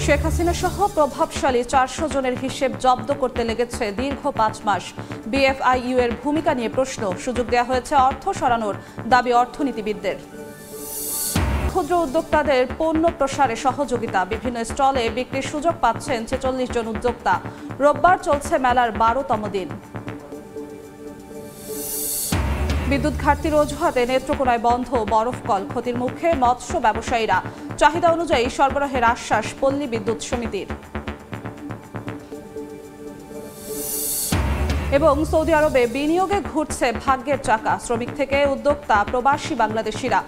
শেখ হাসিনা সহ প্রভাবশালী 400 জনের হিসেব জব্দ করতে লেগেছে দীর্ঘ 5 মাস। বিএফআইইউ এর ভূমিকা নিয়ে প্রশ্ন, সুযোগ দেওয়া হয়েছে অর্থ সরানোর দাবি অর্থনীতিবিদদের। ক্ষুদ্র উদ্যোক্তাদের পণ্য প্রসারে সহযোগিতা, বিভিন্ন স্টলে বিক্রির সুযোগ পাচ্ছেন 46 জন উদ্যোক্তা। রোববার চলছে মেলার 12তম দিন। বিদ্যুৎ ঘাটতির অজুহাতে নেত্রকোনায় বন্ধ বরফকল, ক্ষতির মুখে মৎস্য ব্যবসায়ীরা। চাহিদা অনুযায়ী সরবরাহের আশ্বাস পল্লী বিদ্যুৎ সমিতির। এবং সৌদি আরবে বিনিয়োগে ঘুরছে ভাগ্যের চাকা, শ্রমিক থেকে উদ্যোক্তা প্রবাসী বাংলাদেশিরা।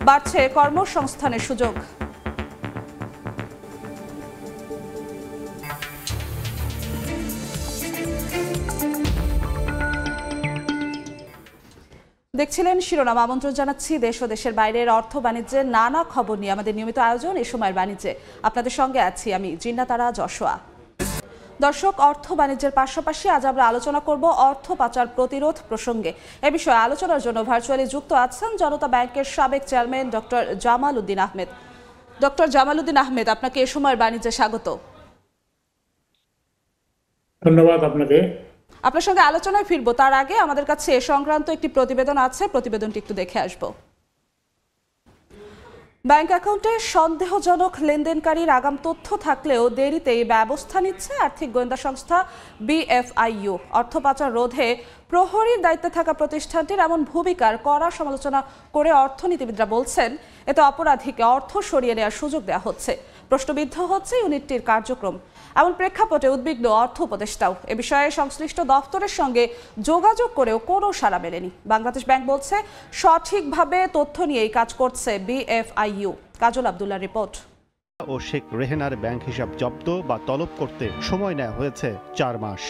বাড়ছে কর্মসংস্থানের সুযোগ। দেখছিলেন শিরোনাম। আমন্ত্রণ জানাচ্ছি দেশ ও দেশের বাইরের অর্থ বাণিজ্যের নানা খবর নিয়ে আমাদের নিয়মিত আয়োজন এ সময়ের বাণিজ্যে। আপনাদের সঙ্গে আছি আমি জিন্নাতারা যশোয়া। দর্শক, অর্থ বাণিজ্যের পাশাপাশি আজ আমরা আলোচনা করব অর্থ পাচার প্রতিরোধ প্রসঙ্গে। এ বিষয়ে আলোচনার জন্য ভার্চুয়ালি যুক্ত আছেন জনতা ব্যাংকের সাবেক chairman doctor Jamal Uddin Ahmed. Doctor Jamal Uddin Ahmed, আপনাকে এ সময়ের বাণিজ্যে স্বাগত। ধন্যবাদ আপনাকে। আপনার সঙ্গে আলোচনায় ফিরবো তার আগে আমাদের কাছে এ সংক্রান্ত একটি প্রতিবেদন আছে, প্রতিবেদনটি একটু দেখে আসব। ব্যাংক অ্যাকাউন্টে সন্দেহজনক লেনদেনকারীর আগাম তথ্য থাকলেও দেরিতেই ব্যবস্থা নিচ্ছে আর্থিক গোয়েন্দা সংস্থা বিএফআইইউ। অর্থ পাচার রোধে প্রহরীর দায়িত্বে থাকা প্রতিষ্ঠানটির এমন ভূমিকার কড়া সমালোচনা করে অর্থনীতিবিদরা বলছেন, এতে অপরাধীকে অর্থ সরিয়ে নেওয়ার সুযোগ দেওয়া হচ্ছে, প্রশ্নবিদ্ধ হচ্ছে ইউনিটটির কার্যক্রম। এমন প্রেক্ষাপটে উদ্বিগ্ন অর্থ উপদেষ্টাও। এ বিষয়ে সংশ্লিষ্ট দফতরের সঙ্গে যোগাযোগ করেও কোনো সাড়া মেলেনি। বাংলাদেশ ব্যাংক বলছে সঠিকভাবে তথ্য নিয়েই কাজ করছে বিএফআইইউ। কাজল আব্দুল্লাহর রিপোর্ট। ও শেখ রেহেনার ব্যাংক হিসাব জব্দ বা তলব করতে সময় নেওয়া হয়েছে 4 মাস।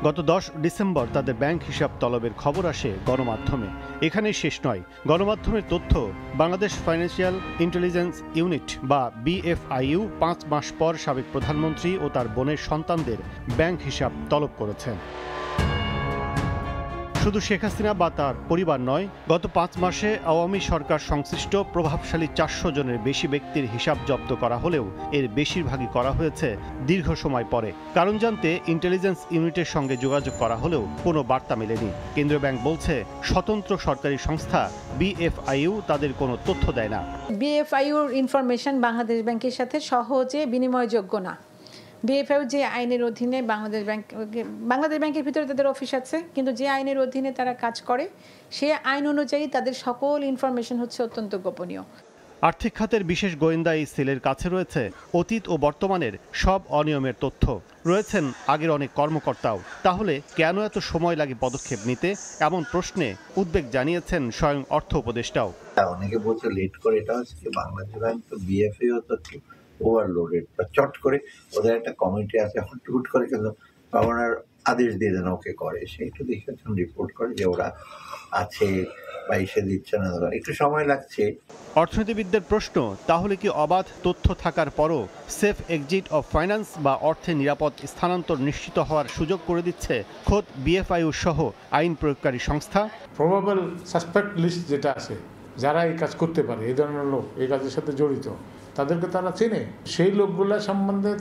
গত 10 ডিসেম্বর তাদের ব্যাংক হিসাব তলবের খবর আসে গণমাধ্যমে। এখানেই শেষ নয়। গণমাধ্যমের তথ্য, বাংলাদেশ ফাইন্যান্সিয়াল ইন্টেলিজেন্স ইউনিট বা বিএফআইইউ 5 মাস পর সাবেক প্রধানমন্ত্রী ও তার বোনের সন্তানদের ব্যাংক হিসাব তলব করেছেন। শুধু শেখ হাসিনা বা তার পরিবার নয়, গত 5 মাসে আওয়ামী সরকার সংশ্লিষ্ট প্রভাবশালী 400 জনের বেশি ব্যক্তির হিসাব জব্দ করা হলেও এর বেশিরভাগই করা হয়েছে দীর্ঘ সময় পরে। কারণ জানতে ইন্টেলিজেন্স ইউনিটের সঙ্গে যোগাযোগ করা হলেও কোনো বার্তা মেলেনি। কেন্দ্রীয় ব্যাংক বলছে স্বতন্ত্র সরকারি সংস্থা বিএফআইইউ তাদের কোনো তথ্য দেয় না। বিএফআইইউর ইনফরমেশন বাংলাদেশ ব্যাংকের সাথে সহজে বিনিময়যোগ্য না। বিএফআইইউ যে আইনের অধীনে বাংলাদেশ ব্যাংকের ভিতরে তাদের অফিস আছে, কিন্তু যে আইনের অধীনে তারা কাজ করে সে আইন অনুযায়ী তাদের সকল ইনফরমেশন হচ্ছে অত্যন্ত গোপনীয়। আর্থিক খাতের বিশেষ গোয়েন্দা এই সেলের কাছে রয়েছে অতীত ও বর্তমানের সব অনিয়মের তথ্য। রয়েছেন আগের অনেক কর্মকর্তাও। তাহলে কেন এত সময় লাগে পদক্ষেপ নিতে? এমন প্রশ্নে উদ্বেগ জানিয়েছেন স্বয়ং অর্থ উপদেষ্টাও। অনেকে বলছে লেট করে, এটা হচ্ছে বাংলাদেশ ব্যাংক তো বিএফআইইউ তো ওভারলোডেড, চট করে ওদের একটা কমিটি আছে, হুট করে কিন্তু গভর্নর আদেশ দিয়ে দেন ওকে করে, সে একটু দেখে রিপোর্ট করে যে ওরা আছে বা এসে দিচ্ছে না, একটু সময় লাগছে। অর্থনীতিবিদদের প্রশ্ন, তাহলে কি অবাধ তথ্য থাকার পরও সেফ এক্সিট অফ ফাইন্যান্স বা অর্থের নিরাপদ স্থানান্তর নিশ্চিত হওয়ার সুযোগ করে দিচ্ছে খোদ বিএফআইইউ সহ আইন প্রয়োগকারী সংস্থা? প্রবাবল সাসপেক্ট লিস্ট যেটা আছে, যারা এই কাজ করতে পারে, এই ধরনের লোক এই কাজের সাথে জড়িত, তাদেরকে তারা চেনে। সেই লোকগুলা সম্বন্ধে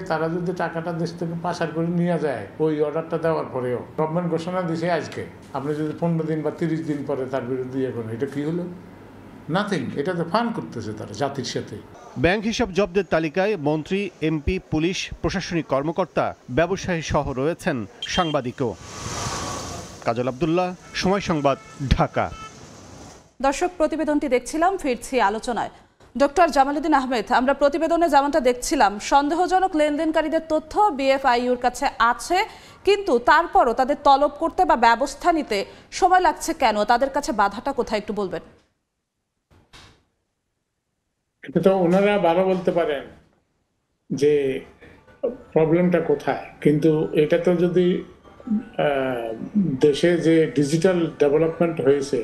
তারা যদি টাকাটা দেশ থেকে পাচার করে নিয়ে যায়, ওই অর্ডারটা দেওয়ার পরেও গভর্নমেন্ট ঘোষণা দিয়েছে আজকে, আপনি যদি 15 দিন বা 30 দিন পরে তার বিরুদ্ধে ইয়ে করেন, এটা কি হলো? নাথিং। এটা তো ফান করতেছে তারা জাতির সাথে। ব্যাংক হিসাব জব্দের তালিকায় মন্ত্রী, এমপি, পুলিশ, প্রশাসনিক কর্মকর্তা, ব্যবসায়ী সহ রয়েছেন সাংবাদিকও। কাজল আব্দুল্লাহ, সময় সংবাদ, ঢাকা। দর্শক, প্রতিবেদনটি দেখছিলাম, ফিরছি আলোচনায়। ডক্টর জামাল উদ্দিন আহমেদ, আমরা প্রতিবেদনে যেমনটা দেখছিলাম, সন্দেহজনক লেনদেনকারীদের তথ্য বিএফআইইউর কাছে আছে, কিন্তু তারপরও তাদের তলব করতে বা ব্যবস্থা নিতে সময় লাগছে কেন? তাদের কাছে বাধাটা কোথায় একটু বলবেন? এটা তো ওনারা ভালো বলতে পারেন যে প্রবলেমটা কোথায়, কিন্তু এটা তো যদি দেশে যে ডিজিটাল ডেভেলপমেন্ট হয়েছে,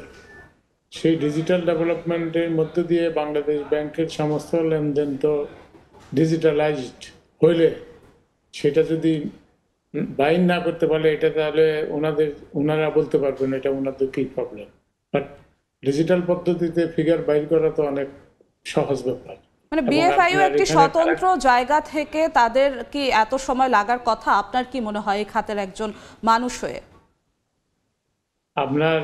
সেই ডিজিটাল ডেভেলপমেন্টের মধ্যে দিয়ে বাংলাদেশ ব্যাংকের সমস্ত লেনদেন তো ডিজিটালাইজড হইলে, সেটা যদি বাইন না করতে পারলে, এটা তাহলে ওনারা বলতে পারবেন এটা ওনাদের কি প্রবলেম। বাট ডিজিটাল পদ্ধতিতে ফিগার বাইর করা তো অনেক সহজ ব্যাপার। মানে এবং বিএফআইইউ আপনার একটি এখানে স্বতন্ত্র জায়গা থেকে তাদের কি এত সময় লাগার কথা? আপনার কি মনে হয় এই খাতের একজন মানুষ হয়ে? আপনার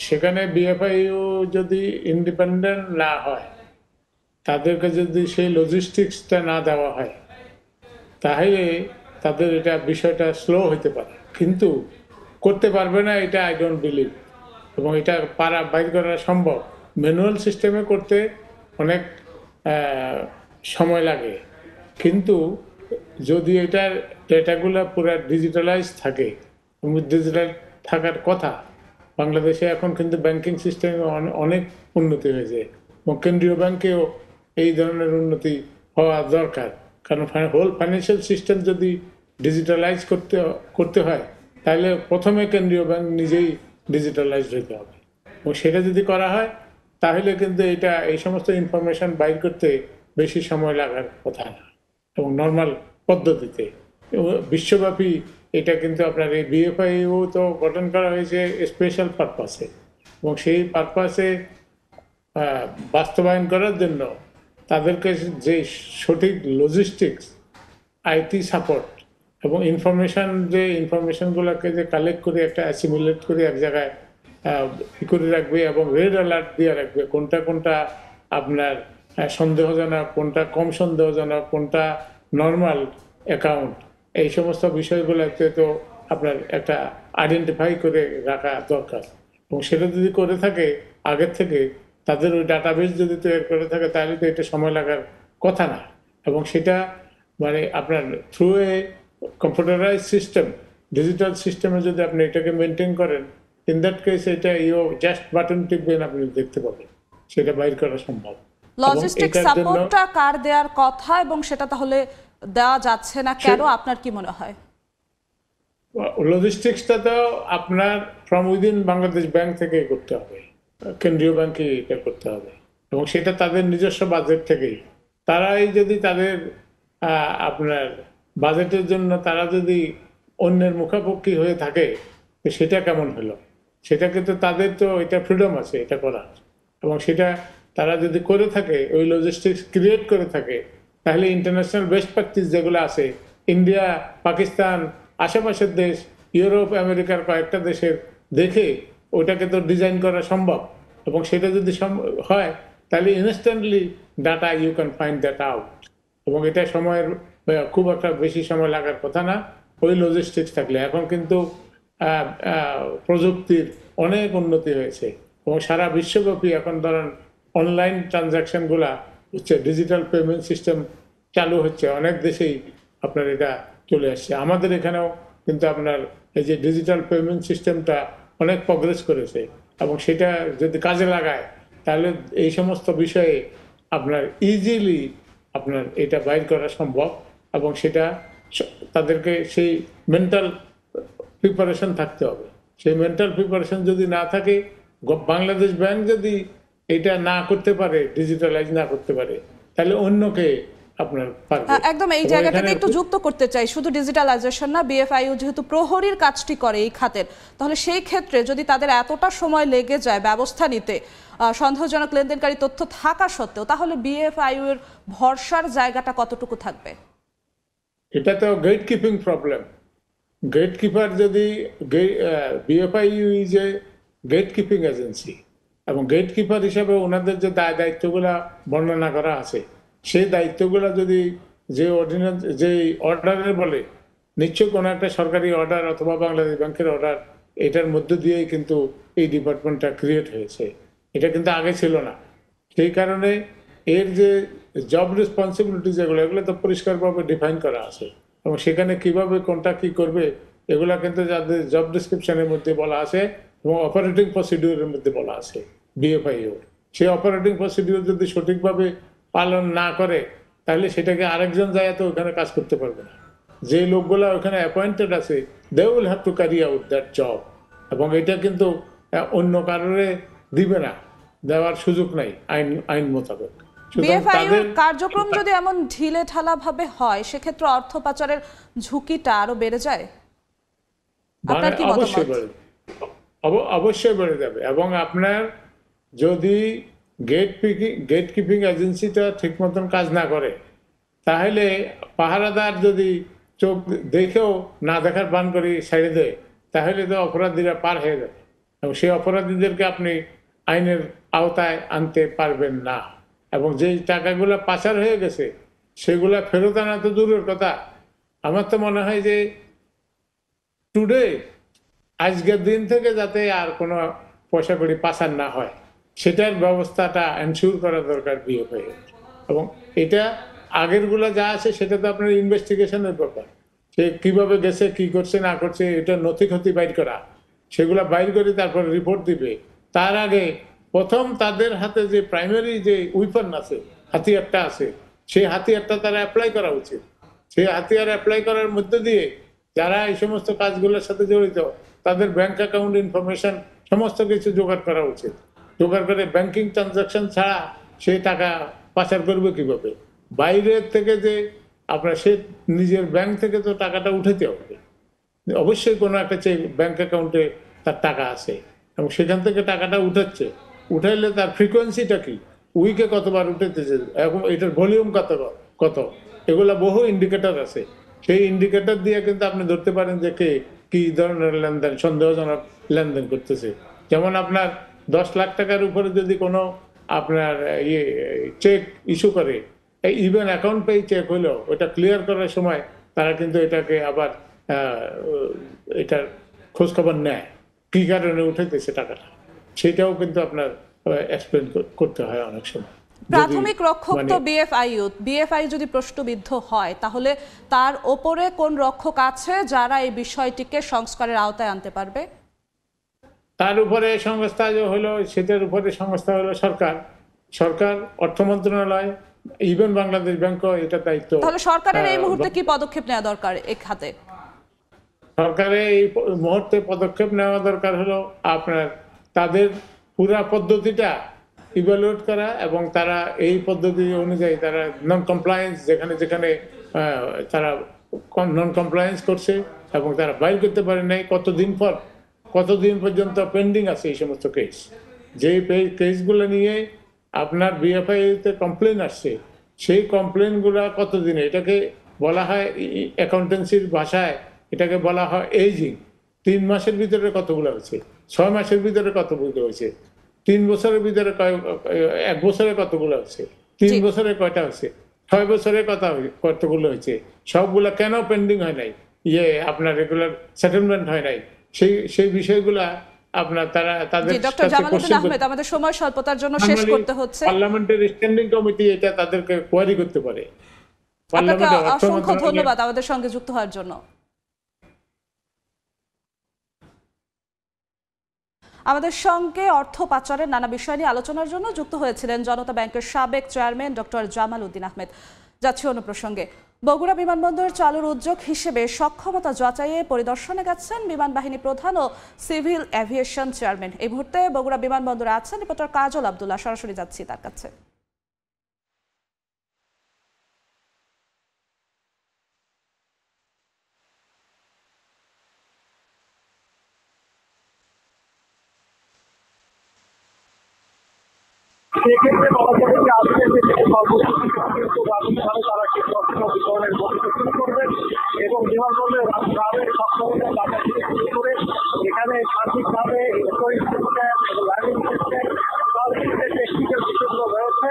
সেখানে বিএফআইইউ যদি ইন্ডিপেন্ডেন্ট না হয়, তাদেরকে যদি সেই লজিস্টিক্সটা না দেওয়া হয়, তাহলে তাদের এটা বিষয়টা স্লো হতে পারে, কিন্তু করতে পারবে না এটা আই ডোন্ট বিলিভ। এবং এটা বাইর করা সম্ভব। ম্যানুয়াল সিস্টেমে করতে অনেক সময় লাগে, কিন্তু যদি এটার ডেটাগুলো পুরো ডিজিটালাইজ থাকে, ডিজিটাল থাকার কথা। বাংলাদেশে এখন কিন্তু ব্যাংকিং সিস্টেমে অনেক উন্নতি হয়েছে এবং কেন্দ্রীয় ব্যাংকেও এই ধরনের উন্নতি হওয়া দরকার। কারণ হোল ফাইন্যান্সিয়াল সিস্টেম যদি ডিজিটালাইজ করতে হয়, তাহলে প্রথমে কেন্দ্রীয় ব্যাংক নিজেই ডিজিটালাইজড হতে হবে, এবং সেটা যদি করা হয় তাহলে কিন্তু এই সমস্ত ইনফরমেশন বাইর করতে বেশি সময় লাগার কথা না, এবং নর্মাল পদ্ধতিতে। বিশ্বব্যাপী এটা কিন্তু আপনার এই বিএফআইইউ তো গঠন করা হয়েছে স্পেশাল পারপাসে, এবং সেই পারপাসে বাস্তবায়ন করার জন্য তাদেরকে যে সঠিক লজিস্টিক্স, আইটি সাপোর্ট এবং ইনফরমেশনগুলোকে যে কালেক্ট করে একটা অ্যাসিমিলেট করে এক জায়গায় করে রাখবে এবং রেড অ্যালার্ট দিয়ে রাখবে কোনটা আপনার সন্দেহজনক, কোনটা কম সন্দেহজনক, কোনটা নর্মাল অ্যাকাউন্ট, এই সমস্ত বিষয়গুলোতে তো আপনার একটা আইডেন্টিফাই করে রাখা দরকার। এবং সেটা যদি করে থাকে আগের থেকে, তাদের ওই ডাটাবেস যদি তৈরি করে থাকে, তাহলে তো এটা সময় লাগার কথা না। এবং সেটা মানে আপনার through a computerise system, digital সিস্টেমে যদি আপনি এটাকে মেনটেন করেন, ইন দ্যাট কেস এটা জাস্ট বাটন টিপবেন, আপনি দেখতে পাবেন, সেটা বাইর করা সম্ভব। লজিস্টিক সাপোর্টটা কার দেওয়ার কথা এবং সেটা তাহলে দেওয়া যাচ্ছে না কেন, আপনার কি মনে হয়? লজিস্টিক্সটা তো আপনার ফ্রম উইদিন বাংলাদেশ ব্যাংক থেকে করতে হবে, কেন্দ্রীয় ব্যাংকে এটা করতে হবে, এবং সেটা তাদের নিজস্ব বাজেট থেকেই। তারাই যদি তাদের আপনার বাজেটের জন্য তারা যদি অন্যের মুখাপেক্ষি হয়ে থাকে, সেটা কেমন হলো? সেটা কিন্তু তাদের তো এটা ফ্রিডম আছে এটা করার, এবং সেটা তারা যদি করে থাকে, ওই লজিস্টিক্স ক্রিয়েট করে থাকে, তাহলে ইন্টারন্যাশনাল বেস্ট প্র্যাকটিস যেগুলো আছে, ইন্ডিয়া, পাকিস্তান, আশেপাশের দেশ, ইউরোপ, আমেরিকার কয়েকটা দেশের দেখে ওটাকে তো ডিজাইন করা সম্ভব। এবং সেটা যদি হয়, তাহলে instantly data you can find that out, এবং এটা সময়ের খুব একটা বেশি সময় লাগার কথা না ওই লজিস্টিক্স থাকলে। এখন কিন্তু প্রযুক্তির অনেক উন্নতি হয়েছে, এবং সারা বিশ্বব্যাপী এখন ধরেন অনলাইন ট্রানজাকশনগুলা হচ্ছে, ডিজিটাল পেমেন্ট সিস্টেম চালু হচ্ছে অনেক দেশেই, আপনার এটা চলে আসছে। আমাদের এখানেও কিন্তু আপনার এই যে ডিজিটাল পেমেন্ট সিস্টেমটা অনেক প্রগ্রেস করেছে, এবং সেটা যদি কাজে লাগায়, তাহলে এই সমস্ত বিষয়ে আপনার ইজিলি আপনার এটা বাইর করা সম্ভব। এবং সেটা তাদেরকে সেই মেন্টাল প্রিপারেশন থাকতে হবে। সেই মেন্টাল প্রিপারেশন যদি না থাকে, বাংলাদেশ ব্যাংক যদি এটা না করতে পারে, ডিজিটালাইজ না করতে পারে, তাহলে অন্যকে আপনার একদম এই জায়গাটাতে একটু যুক্ত করতে চাই, শুধু ডিজিটালাইজেশন না, বিএফআইইউ যেহেতু প্রহরীর কাজটি করে এই খাতের, তাহলে সেই ক্ষেত্রে যদি তাদের এতটা সময় লেগে যায় ব্যবস্থা নিতে, সন্দেহজনক লেনদেনকারী তথ্য থাকা সত্ত্বেও, তাহলে বিএফআইইউ এর ভরসার জায়গাটা কতটুকু থাকবে? এটা তো gate keeping problem. Gate keeper যদি BFIU is a gate keeping agency, এবং গেট কিপার হিসাবে ওনাদের যে দায়িত্বগুলা বর্ণনা করা আছে, সেই দায়িত্বগুলো যদি যে অর্ডারের বলে, নিশ্চয়ই কোনো একটা সরকারি অর্ডার অথবা বাংলাদেশ ব্যাংকের অর্ডার, এটার মধ্য দিয়েই কিন্তু এই ডিপার্টমেন্টটা ক্রিয়েট হয়েছে। এটা কিন্তু আগে ছিল না। সেই কারণে এর যে জব রেসপন্সিবিলিটি যেগুলো, এগুলো তো পরিষ্কারভাবে ডিফাইন করা আছে, এবং সেখানে কিভাবে কোনটা কি করবে এগুলা কিন্তু যাদের জব ডিসক্রিপশনের মধ্যে বলা আছে, এবং অপারেটিং প্রসিডিউরের মধ্যে বলা আছে বিএফআইইউ। সেই অপারেটিং প্রসিডিউর যদি সঠিকভাবে পালন না করে, তাহলে সেটাকে আরেকজন যায় তো ওখানে কাজ করতে পারবে না। যে লোকগুলা ওখানে অ্যাপয়েন্টেড আছে, they will have to carry out that job, এবং এটা কিন্তু অন্য কারণে দিবে না, দেওয়ার সুযোগ নাই আইন মোতাবেক। বিএফআইইউর কার্যক্রম যদি এমন ঢিলে ঢালা ভাবে হয়, সেক্ষেত্রে অর্থ পাচারের ঝুঁকিটা আরো বেড়ে যায়। আপনার কি মতামত? অবশ্যই বেড়ে যাবে, এবং আপনার যদি গেট কিপিং এজেন্সিটা ঠিক মতন কাজ না করে, তাহলে পাহারাদার যদি চোখ দেখেও না দেখার ভান করে ছেড়ে দেয়, তাহলে তো অপরাধীরা পার হয়ে যাবে এবং সেই অপরাধীদেরকে আপনি আইনের আওতায় আনতে পারবেন না। এবং যেই টাকাগুলো পাচার হয়ে গেছে সেগুলা ফেরত আনা তো দূরের কথা। আমার তো মনে হয় যে টুডে, আজকের দিন থেকে যাতে আর কোনো পয়সা কড়ি পাচার না হয় সেটার ব্যবস্থাটা এনশিওর করা দরকার বিএফআই। এবং এটা আগেরগুলো যা আছে সেটা তো আপনার ইনভেস্টিগেশনের ব্যাপার, সে কিভাবে গেছে, কি করছে না করছে, এটা নথি খতি বাইর করা, সেগুলা বাইর করে তারপর রিপোর্ট দিবে। তার আগে প্রথম তাদের হাতে যে প্রাইমারি যে উইপন আছে, হাতিয়ারটা আছে, সেই হাতিয়ারটা তারা অ্যাপ্লাই করা উচিত। সেই হাতিয়ার অ্যাপ্লাই করার মধ্যে দিয়ে যারা এই সমস্ত কাজগুলোর সাথে জড়িত তাদের ব্যাংক অ্যাকাউন্ট ইনফরমেশন সমস্ত কিছু জোগাড় করা উচিত। জোগাড় করে ব্যাংকিং ট্রানজাকশন ছাড়া সেই টাকা পাচার করবে কিভাবে? বাইরের থেকে যে আপনার সে নিজের ব্যাংক থেকে তো টাকাটা উঠাতে হবে, অবশ্যই কোনো একটা ব্যাংক অ্যাকাউন্টে তার টাকা আছে এবং সেখান থেকে টাকাটা উঠাচ্ছে। উঠাইলে তার ফ্রিকোয়েন্সিটা কি, উইকে কতবার উঠাইতেছে এবং এটার ভলিউম কত, এগুলা বহু ইন্ডিকেটর আছে। সেই ইন্ডিকেটর দিয়ে কিন্তু আপনি ধরতে পারেন যে কে কি ধরনের লেনদেন, সন্দেহজনক লেনদেন করতেছে। যেমন আপনার 10 লাখ টাকার উপরে যদি কোনো আপনার চেক ইস্যু করে, ইভেন অ্যাকাউন্ট পেয়ে চেক হইলেও ওটা ক্লিয়ার করার সময় তারা কিন্তু এটাকে আবার এটার খোঁজখবর নেয় কি কারণে উঠাইতেছে টাকাটা, সেটাও কিন্তু আপনার এক্সপ্লেন করতে হয় অনেক সময়। প্রাথমিক রক্ষক তো বিএফআই যদি প্রশ্নবিদ্ধ হয় তাহলে তার ওপরে কোন রক্ষক আছে যারা এই বিষয়টিকে সংস্কারের আওতায় আনতে পারবে? তার উপরে সংস্থা হলো, সেটার উপরে সংস্থা হলো সরকার, অর্থ মন্ত্রণালয়, ইভেন বাংলাদেশ ব্যাংক এটা দায়িত্ব। তাহলে সরকারের এই মুহূর্তে কি পদক্ষেপ নেওয়া দরকার এই খাতে? সরকারের এই মুহূর্তে পদক্ষেপ নেওয়া দরকার হলো আপনার তাদের পুরা পদ্ধতিটা ইভ্যালুয়েট করা এবং তারা এই পদ্ধতি অনুযায়ী তারা নন কমপ্লায়েন্স যেখানে যেখানে তারা নন কমপ্লায়েন্স করছে এবং তারা বাইর করতে পারে নাই, কতদিন পর্যন্ত পেন্ডিং আছে এই সমস্ত কেস, যে কেসগুলো নিয়ে আপনার বিএফআইতে কমপ্লেন আসছে সেই কমপ্লেনগুলো কতদিনে, এটাকে বলা হয় অ্যাকাউন্টেন্সির ভাষায় এটাকে বলা হয় এজিং। 3 মাসের ভিতরে কতগুলো হয়েছে, 6 মাসের ভিতরে কতগুলো হয়েছে, 3 বছরের ভিতরে 1 বছরে কতগুলো হয়েছে, 3 বছরে কয়টা হয়েছে, 6 বছরে কতগুলো হয়েছে, সবগুলা কেন পেন্ডিং হয় নাই, আপনার রেগুলার সেটেলমেন্ট হয় নাই, সেই বিষয়গুলা আপনার তারা তাদের ডক্টর জামালউদ্দিন আহমেদ, আমাদের সময় স্বল্পতার জন্য শেষ করতে হচ্ছে। পার্লামেন্টের স্ট্যান্ডিং কমিটি এটা তাদেরকে কোয়ারি করতে পারে। আপনাকে অসংখ্য ধন্যবাদ আমাদের সঙ্গে যুক্ত হওয়ার জন্য। আমাদের সঙ্গে অর্থ পাচারের নানা বিষয় নিয়ে আলোচনার জন্য যুক্ত হয়েছিলেন জনতা ব্যাংকের সাবেক চেয়ারম্যান ডক্টর জামালউদ্দিন আহমেদ। যাচ্ছি অন্য প্রসঙ্গে। বগুড়া বিমানবন্দর চালুর উদ্যোগ হিসেবে সক্ষমতা যাচাইয়ে পরিদর্শনে গেছেন বিমান বাহিনী প্রধান ও সিভিল এভিয়েশন চেয়ারম্যান। এই মুহূর্তে বগুড়া বিমানবন্দরে আছেন রিপোর্টার কাজল আব্দুল্লাহ, সরাসরি যাচ্ছি তার কাছে। সেক্ষেত্রে বলা যাবে যে আজকে কর্মসূচিভাবে তারা কীটনাশক বিতরণের কর্মসূচি শুরু করবেন এবং বিমানবন্দরের গ্রামের সক্ষমতা বাজার থেকে শুরু করে এখানে সার্বিকভাবে লাইনিং সিস্টেম সব টেকনিক্যাল বিষয়গুলো রয়েছে।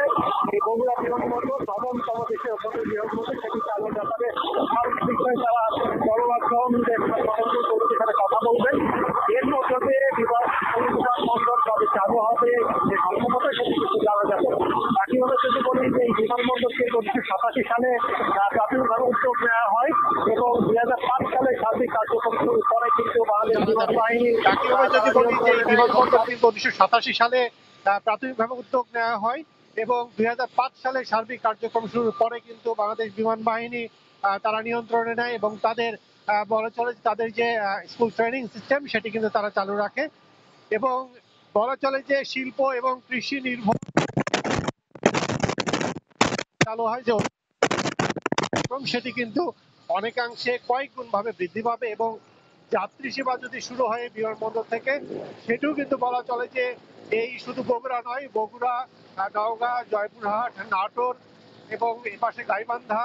এই বগুড়া বিমানবন্দর নবমতম দেশের মধ্যে বৃহৎ মধ্যে সেটি চালুর ব্যাপারে সার্বিকভাবে তারা গণমাধ্যমের সাথে কথা বলবেন। এর মধ্যে বিমানবন্দর কবে চালু হবে যে সক্ষমতা সেটি কিন্তু জানা যাবে। বাকিভাবে যদি বলি যে এই বিমানবন্দরকে 1987 সালে প্রাথমিকভাবে উদ্যোগ নেওয়া হয় এবং 2005 সালে সার্বিক কার্যক্রম শুরু করে কিন্তু বাংলাদেশ বিমান বাহিনী। যদি বলি যে বিমানবন্দরটি 1987 সালে প্রাথমিকভাবে উদ্যোগ নেওয়া হয় এবং 2005 সালে সার্বিক কার্যক্রম শুরুর পরে কিন্তু বাংলাদেশ বিমান বাহিনী তারা নিয়ন্ত্রণে নেয় এবং তাদের বলা চলে তাদের যে স্কুল ট্রেনিং সিস্টেম সেটি কিন্তু তারা চালু রাখে এবং বলা চলে যে শিল্প এবং কৃষি নির্ভর চালু হয় যে সেটি কিন্তু অনেকাংশে কয়েক গুণ ভাবে বৃদ্ধি পাবে এবং যাত্রী সেবা যদি শুরু হয় বিমানবন্দর থেকে সেটিও কিন্তু বলা চলে যে এই শুধু বগুড়া নয়, বগুড়া নওগাঁ, জয়পুরহাট, নাটোর এবং এই পাশে গাইবান্ধা,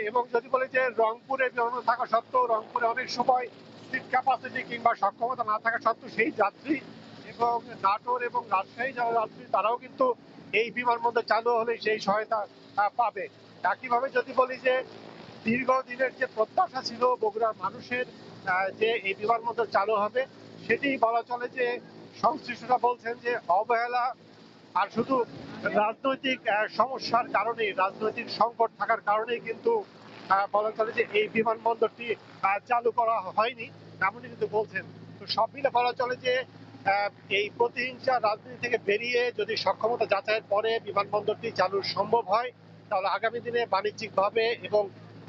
এবং যদি বলি যে রংপুরে বিমানবন্দর থাকা সত্ত্বেও রংপুরে অনেক সময় সিট ক্যাপাসিটি কিংবা সক্ষমতা না থাকা সত্ত্বেও সেই যাত্রী, এবং নাটোর এবং রাজশাহী যারা যাত্রী তারাও কিন্তু এই বিমানবন্দর চালু হলে সেই সহায়তা পাবে। একইভাবে যদি বলি যে দীর্ঘদিনের যে প্রত্যাশা ছিল বগুড়ার মানুষের যে এই বিমানবন্দর চালু হবে, সেটি বলা চলে যে সংশ্লিষ্টরা বলছেন যে অবহেলা আর শুধু রাজনৈতিক সমস্যার কারণে, রাজনৈতিক সংকট থাকার কারণেই কিন্তু বলা চলে যে এই বিমানবন্দরটি চালু করা হয়নি, এমনই কিন্তু বলছেন। তো সব মিলে বলা চলে যে এই প্রতিহিংসা রাজনীতি থেকে বেরিয়ে যদি সক্ষমতা যাচাইয়ের পরে বিমানবন্দরটি চালু সম্ভব হয়, তাহলে আগামী দিনে বাণিজ্যিকভাবে এবং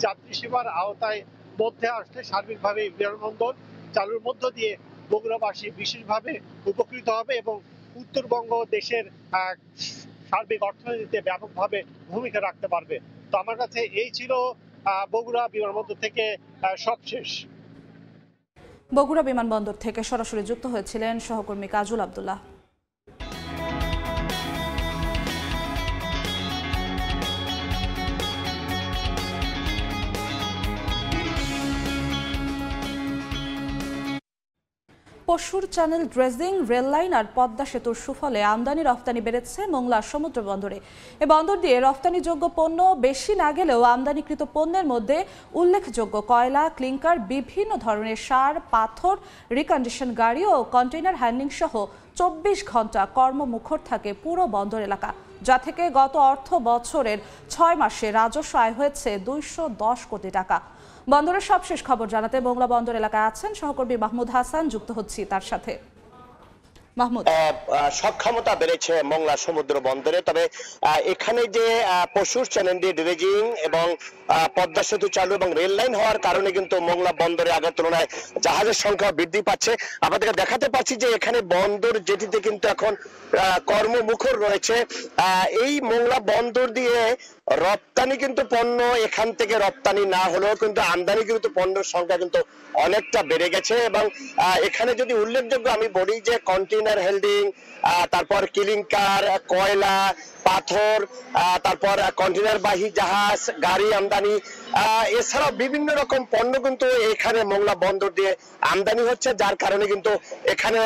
যাত্রী সেবার আওতায় মধ্যে আসলে সার্বিকভাবে বিমানবন্দর চালুর মধ্য দিয়ে বগুড়াবাসী বিশেষভাবে উপকৃত হবে এবং উত্তরবঙ্গ দেশের সার্বিক অর্থনীতিতে ব্যাপকভাবে ভূমিকা রাখতে পারবে। তো আমার কাছে এই ছিল বগুড়া বিমানবন্দর থেকে সবশেষ। বগুড়া বিমানবন্দর থেকে সরাসরি যুক্ত হয়েছিলেন সহকর্মী কাজল আব্দুল্লাহ। পশুর চ্যানেল ড্রেজিং, রেললাইন আর পদ্মা সেতুর সুফলে আমদানি রফতানি বেড়েছে মোংলা সমুদ্র বন্দরে। এ বন্দর দিয়ে রফতানিযোগ্য পণ্য বেশি না গেলেও আমদানিকৃত পণ্যের মধ্যে উল্লেখযোগ্য কয়লা, ক্লিংকার, বিভিন্ন ধরনের সার, পাথর, রিকন্ডিশন গাড়ি ও কন্টেইনার হ্যান্ডলিং সহ 24 ঘন্টা কর্মমুখর থাকে পুরো বন্দর এলাকা, যা থেকে গত অর্থ বছরের 6 মাসে রাজস্ব আয় হয়েছে 210 কোটি টাকা। বন্দরের সবশেষ খবর জানাতে মোংলা বন্দর এলাকায় আছেন সহকর্মী মাহমুদ হাসান, যুক্ত হচ্ছি তার সাথে। মাহমুদ, সক্ষমতা বেড়েছে মোংলা সমুদ্র বন্দরে, তবে এখানে যে পশুর চ্যানেল দিয়ে ড্রেজিং এবং পদ্মা সেতু চালু এবং রেল লাইন হওয়ার কারণে কিন্তু মোংলা বন্দরে আগের তুলনায় জাহাজের সংখ্যা বৃদ্ধি পাচ্ছে। আপনাদেরকে দেখাতে পাচ্ছি যে এখানে বন্দর জেটিতে কিন্তু এখন কর্মমুখর রয়েছে। এই মোংলা বন্দর দিয়ে রপ্তানি কিন্তু পণ্য এখান থেকে রপ্তানি না হলেও কিন্তু আমদানি কিন্তু পণ্যের সংখ্যা কিন্তু অনেকটা বেড়ে গেছে। এবং এখানে যদি উল্লেখযোগ্য আমি বলি যে কন্টেইনার হেল্ডিং, তারপর ক্লিংকার, কয়লা, পাথর, তারপর কন্টেইনার বাহী জাহাজ, গাড়ি আমদানি, এছাড়াও বিভিন্ন রকম পণ্য কিন্তু এখানে মোংলা বন্দর দিয়ে আমদানি হচ্ছে, যার কারণে কিন্তু এখানে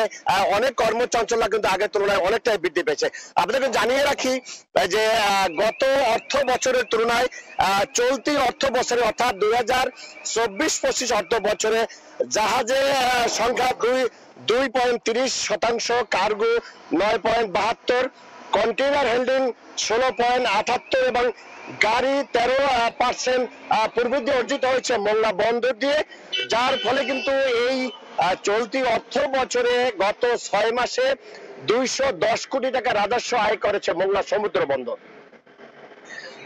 অনেক কর্মচঞ্চলতা কিন্তু আগের তুলনায় অনেকটাই বৃদ্ধি পেয়েছে। আপনাদের জানিয়ে রাখি যে গত অর্থ বছরের তুলনায় চলতি অর্থ বছরে অর্থাৎ 2024-25 অর্থ বছরে জাহাজের সংখ্যা 2.30%, কার্গো 9.72, কন্টেইনার হেল্ডিং 16.78 এবং গাড়ি 13% প্রবৃদ্ধি অর্জিত হয়েছে মোংলা বন্দর দিয়ে, যার ফলে কিন্তু এই চলতি অর্থ বছরে গত 6 মাসে 210 কোটি টাকা রাজস্ব আয় করেছে মোংলা সমুদ্র বন্দর।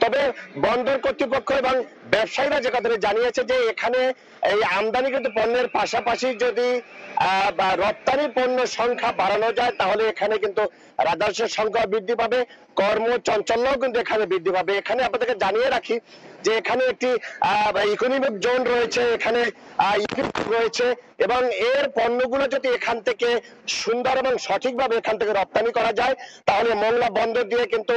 তবে বন্দর কর্তৃপক্ষ এবং ব্যবসায়ীরা যে কথাটা জানিয়েছে যে এখানে এই আমদানিকৃত পণ্যের পাশাপাশি যদি রপ্তানি পণ্য সংখ্যা বাড়ানো যায় তাহলে এখানে কিন্তু রাজস্বের সংখ্যা বৃদ্ধি পাবে, কর্মচঞ্চল্যও কিন্তু এখানে বৃদ্ধি পাবে। এখানে আপনাদেরকে জানিয়ে রাখি যে এখানে একটি ইকোনমিক জোন রয়েছে, এখানে রয়েছে এবং এর পণ্যগুলো যদি এখান থেকে সুন্দর এবং সঠিকভাবে এখান থেকে রপ্তানি করা যায় তাহলে মোংলা বন্দর দিয়ে কিন্তু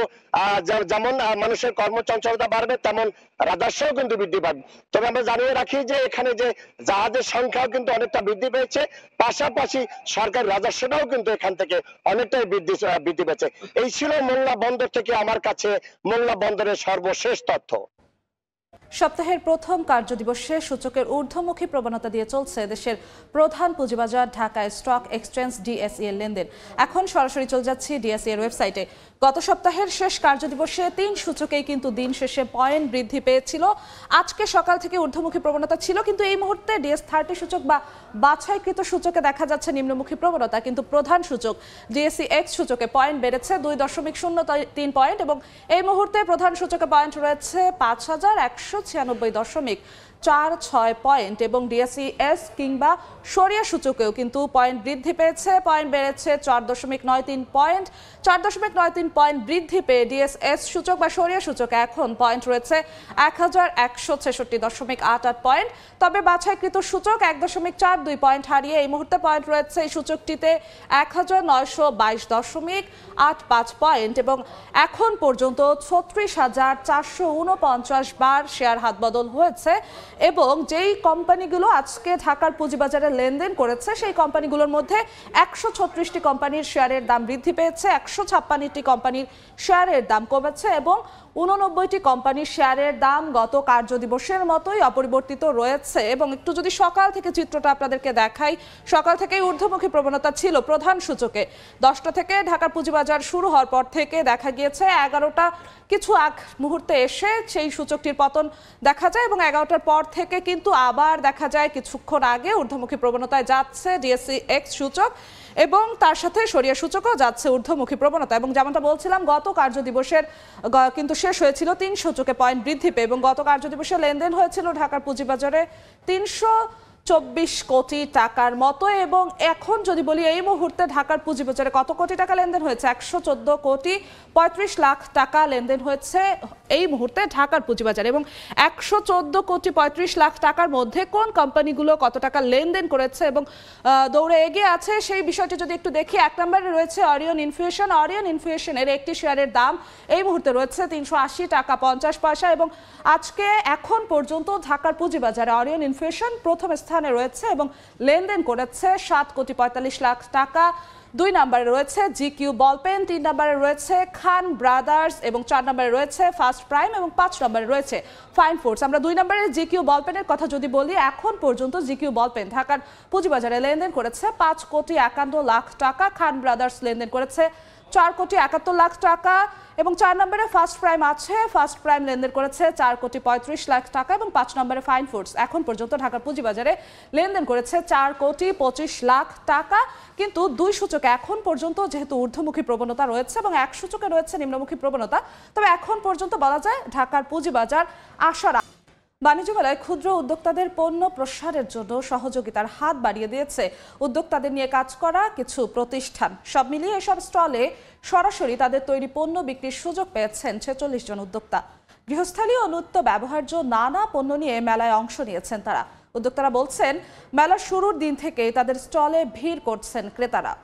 যেমন মানুষের কর্মচঞ্চলতা বাড়বে তেমন রাজস্বও কিন্তু বৃদ্ধি পাবে। তবে আমরা জানিয়ে রাখি যে এখানে যে জাহাজের সংখ্যাও কিন্তু অনেকটা বৃদ্ধি পেয়েছে, পাশাপাশি সরকার রাজস্বটাও কিন্তু এখান থেকে অনেকটাই বৃদ্ধি পেয়েছে। এই ছিল মোংলা বন্দর থেকে আমার কাছে মোংলা বন্দরের সর্বশেষ তথ্য। সপ্তাহের প্রথম কার্যদিবসে সূচকের ঊর্ধ্বমুখী প্রবণতা দিয়ে চলছে দেশের প্রধান পুঁজিবাজার ঢাকা স্টক এক্সচেঞ্জ ডিএসই এর লেনদেন। এখন সরাসরি চলে যাচ্ছি ডিএসই এর ওয়েবসাইটে। গত সপ্তাহের শেষ কার্যদিবসে 3 সূচকেই কিন্তু দিন শেষে পয়েন্ট বৃদ্ধি পেয়েছিল। আজকে সকাল থেকে ঊর্ধ্বমুখী প্রবণতা ছিল, কিন্তু এই মুহূর্তে ডিএস30 সূচক বা বাছাইকৃত সূচকে দেখা যাচ্ছে নিম্নমুখী প্রবণতা, কিন্তু প্রধান সূচক ডিএসই এক্স সূচকে পয়েন্ট বেড়েছে 2.03 পয়েন্ট এবং এই মুহূর্তে প্রধান সূচকে পয়েন্ট রয়েছে 5196.4 4.6 পয়েন্ট এবং ডিএসইএস কিংবা সরিয়া সূচকেও কিন্তু পয়েন্ট বৃদ্ধি পেয়েছে, পয়েন্ট বেড়েছে 4.93 পয়েন্ট। 4.93 পয়েন্ট বৃদ্ধি পেয়ে ডিএসএস সূচক বা সরিয়া সূচক এখন পয়েন্ট রয়েছে 1166.88 পয়েন্ট। তবে বাছাইকৃত সূচক 1.42 পয়েন্ট হারিয়ে এই মুহূর্তে পয়েন্ট রয়েছে এই সূচকটিতে 1922.85 পয়েন্ট এবং এখন পর্যন্ত 36,449 বার শেয়ার হাতবদল হয়েছে এবং যেই কোম্পানিগুলো আজকে ঢাকার পুঁজিবাজারে লেনদেন করেছে সেই কোম্পানিগুলোর মধ্যে 136টি কোম্পানির শেয়ারের দাম বৃদ্ধি পেয়েছে, 156টি কোম্পানির শেয়ারের দাম কমেছে এবং 89টি কোম্পানির শেয়ারের দাম গত কার্যদিবসের মতোই অপরিবর্তিত রয়েছে। এবং একটু যদি সকাল থেকে চিত্রটা আপনাদেরকে দেখাই, সকাল থেকেই ঊর্ধ্বমুখী প্রবণতা ছিল প্রধান সূচকে। 10টা থেকে ঢাকার পুঁজিবাজার শুরু হওয়ার পর থেকে দেখা গিয়েছে 11টা কিছু আগ মুহূর্তে এসে সেই সূচকটির পতন দেখা যায় এবং 11টার পর থেকে কিন্তু আবার দেখা যায় কিছুক্ষণ আগে ঊর্ধ্বমুখী প্রবণতায় যাচ্ছে ডিএসইএক্স সূচক এবং তার সাথে সরিয়া সূচকও যাচ্ছে ঊর্ধ্বমুখী প্রবণতা। এবং যেমনটা বলছিলাম গত কার্যদিবসের কিন্তু শেষ হয়েছিল 3 সূচকে পয়েন্ট বৃদ্ধি পেয়ে এবং গত কার্যদিবসে লেনদেন হয়েছিল ঢাকার পুঁজিবাজারে 324 কোটি টাকার মতো এবং এখন যদি বলি এই মুহূর্তে ঢাকার পুঁজিবাজারে কত কোটি টাকা লেনদেন হয়েছে, 114 কোটি 35 লাখ টাকা লেনদেন হয়েছে এই মুহূর্তে ঢাকার পুঁজিবাজারে। এবং 114 কোটি 35 লাখ টাকার মধ্যে কোন কোম্পানিগুলো কত টাকা লেনদেন করেছে এবং দৌড়ে এগিয়ে আছে সেই বিষয়টি যদি একটু দেখি, 1 নম্বরে রয়েছে অরিয়ন ইনফিউশন। অরিয়ন ইনফিউশনের একটি শেয়ারের দাম এই মুহূর্তে রয়েছে 380 টাকা 50 পয়সা এবং আজকে এখন পর্যন্ত ঢাকার পুঁজিবাজারে অরিয়ন ইনফিউশন প্রথম স্থানে রয়েছে এবং লেনদেন করেছে 7 কোটি 45 লাখ টাকা। 2 নম্বরে রয়েছে জিকিউ বলপেন, 3 নম্বরে রয়েছে খান ব্রাদার্স এবং 4 নম্বরে রয়েছে ফার্স্ট প্রাইম এবং 5 নম্বরে রয়েছে ফাইন ফুডস। আমরা 2 নম্বরের জিকিউ বলপেনের কথা যদি বলি, এখন পর্যন্ত জিকিউ বলপেন ঢাকার পুঁজিবাজারে লেনদেন করেছে 5 কোটি 51 লাখ টাকা, খান ব্রাদার্স লেনদেন করেছে 4 কোটি 71 লাখ টাকা এবং 4 নম্বরে ফার্স্ট প্রাইম আছে, ফার্স্ট প্রাইম লেনদেন করেছে 4 কোটি 35 লাখ টাকা এবং 5 নম্বরে ফাইন ফুডস এখন পর্যন্ত ঢাকার পুঁজিবাজারে লেনদেন করেছে 4 কোটি 25 লাখ টাকা। কিন্তু 2 সূচকে এখন পর্যন্ত যেহেতু ঊর্ধ্বমুখী প্রবণতা রয়েছে এবং 1 সূচকে রয়েছে নিম্নমুখী প্রবণতা, তবে এখন পর্যন্ত বলা যায় ঢাকার পুঁজিবাজার আশার। বাণিজ্য মেলায় ক্ষুদ্র উদ্যোক্তাদের পণ্য প্রসারের জন্য সহযোগিতার হাত বাড়িয়ে দিয়েছে উদ্যোক্তাদের নিয়ে কাজ করা কিছু প্রতিষ্ঠান। সব মিলিয়ে এসব স্টলে সরাসরি তাদের তৈরি পণ্য বিক্রির সুযোগ পেয়েছেন 46 জন উদ্যোক্তা। গৃহস্থালী ও নিত্য ব্যবহার্য নানা পণ্য নিয়ে মেলায় অংশ নিয়েছেন তারা। উদ্যোক্তারা বলছেন মেলার শুরুর দিন থেকেই তাদের স্টলে ভিড় করছেন ক্রেতারা।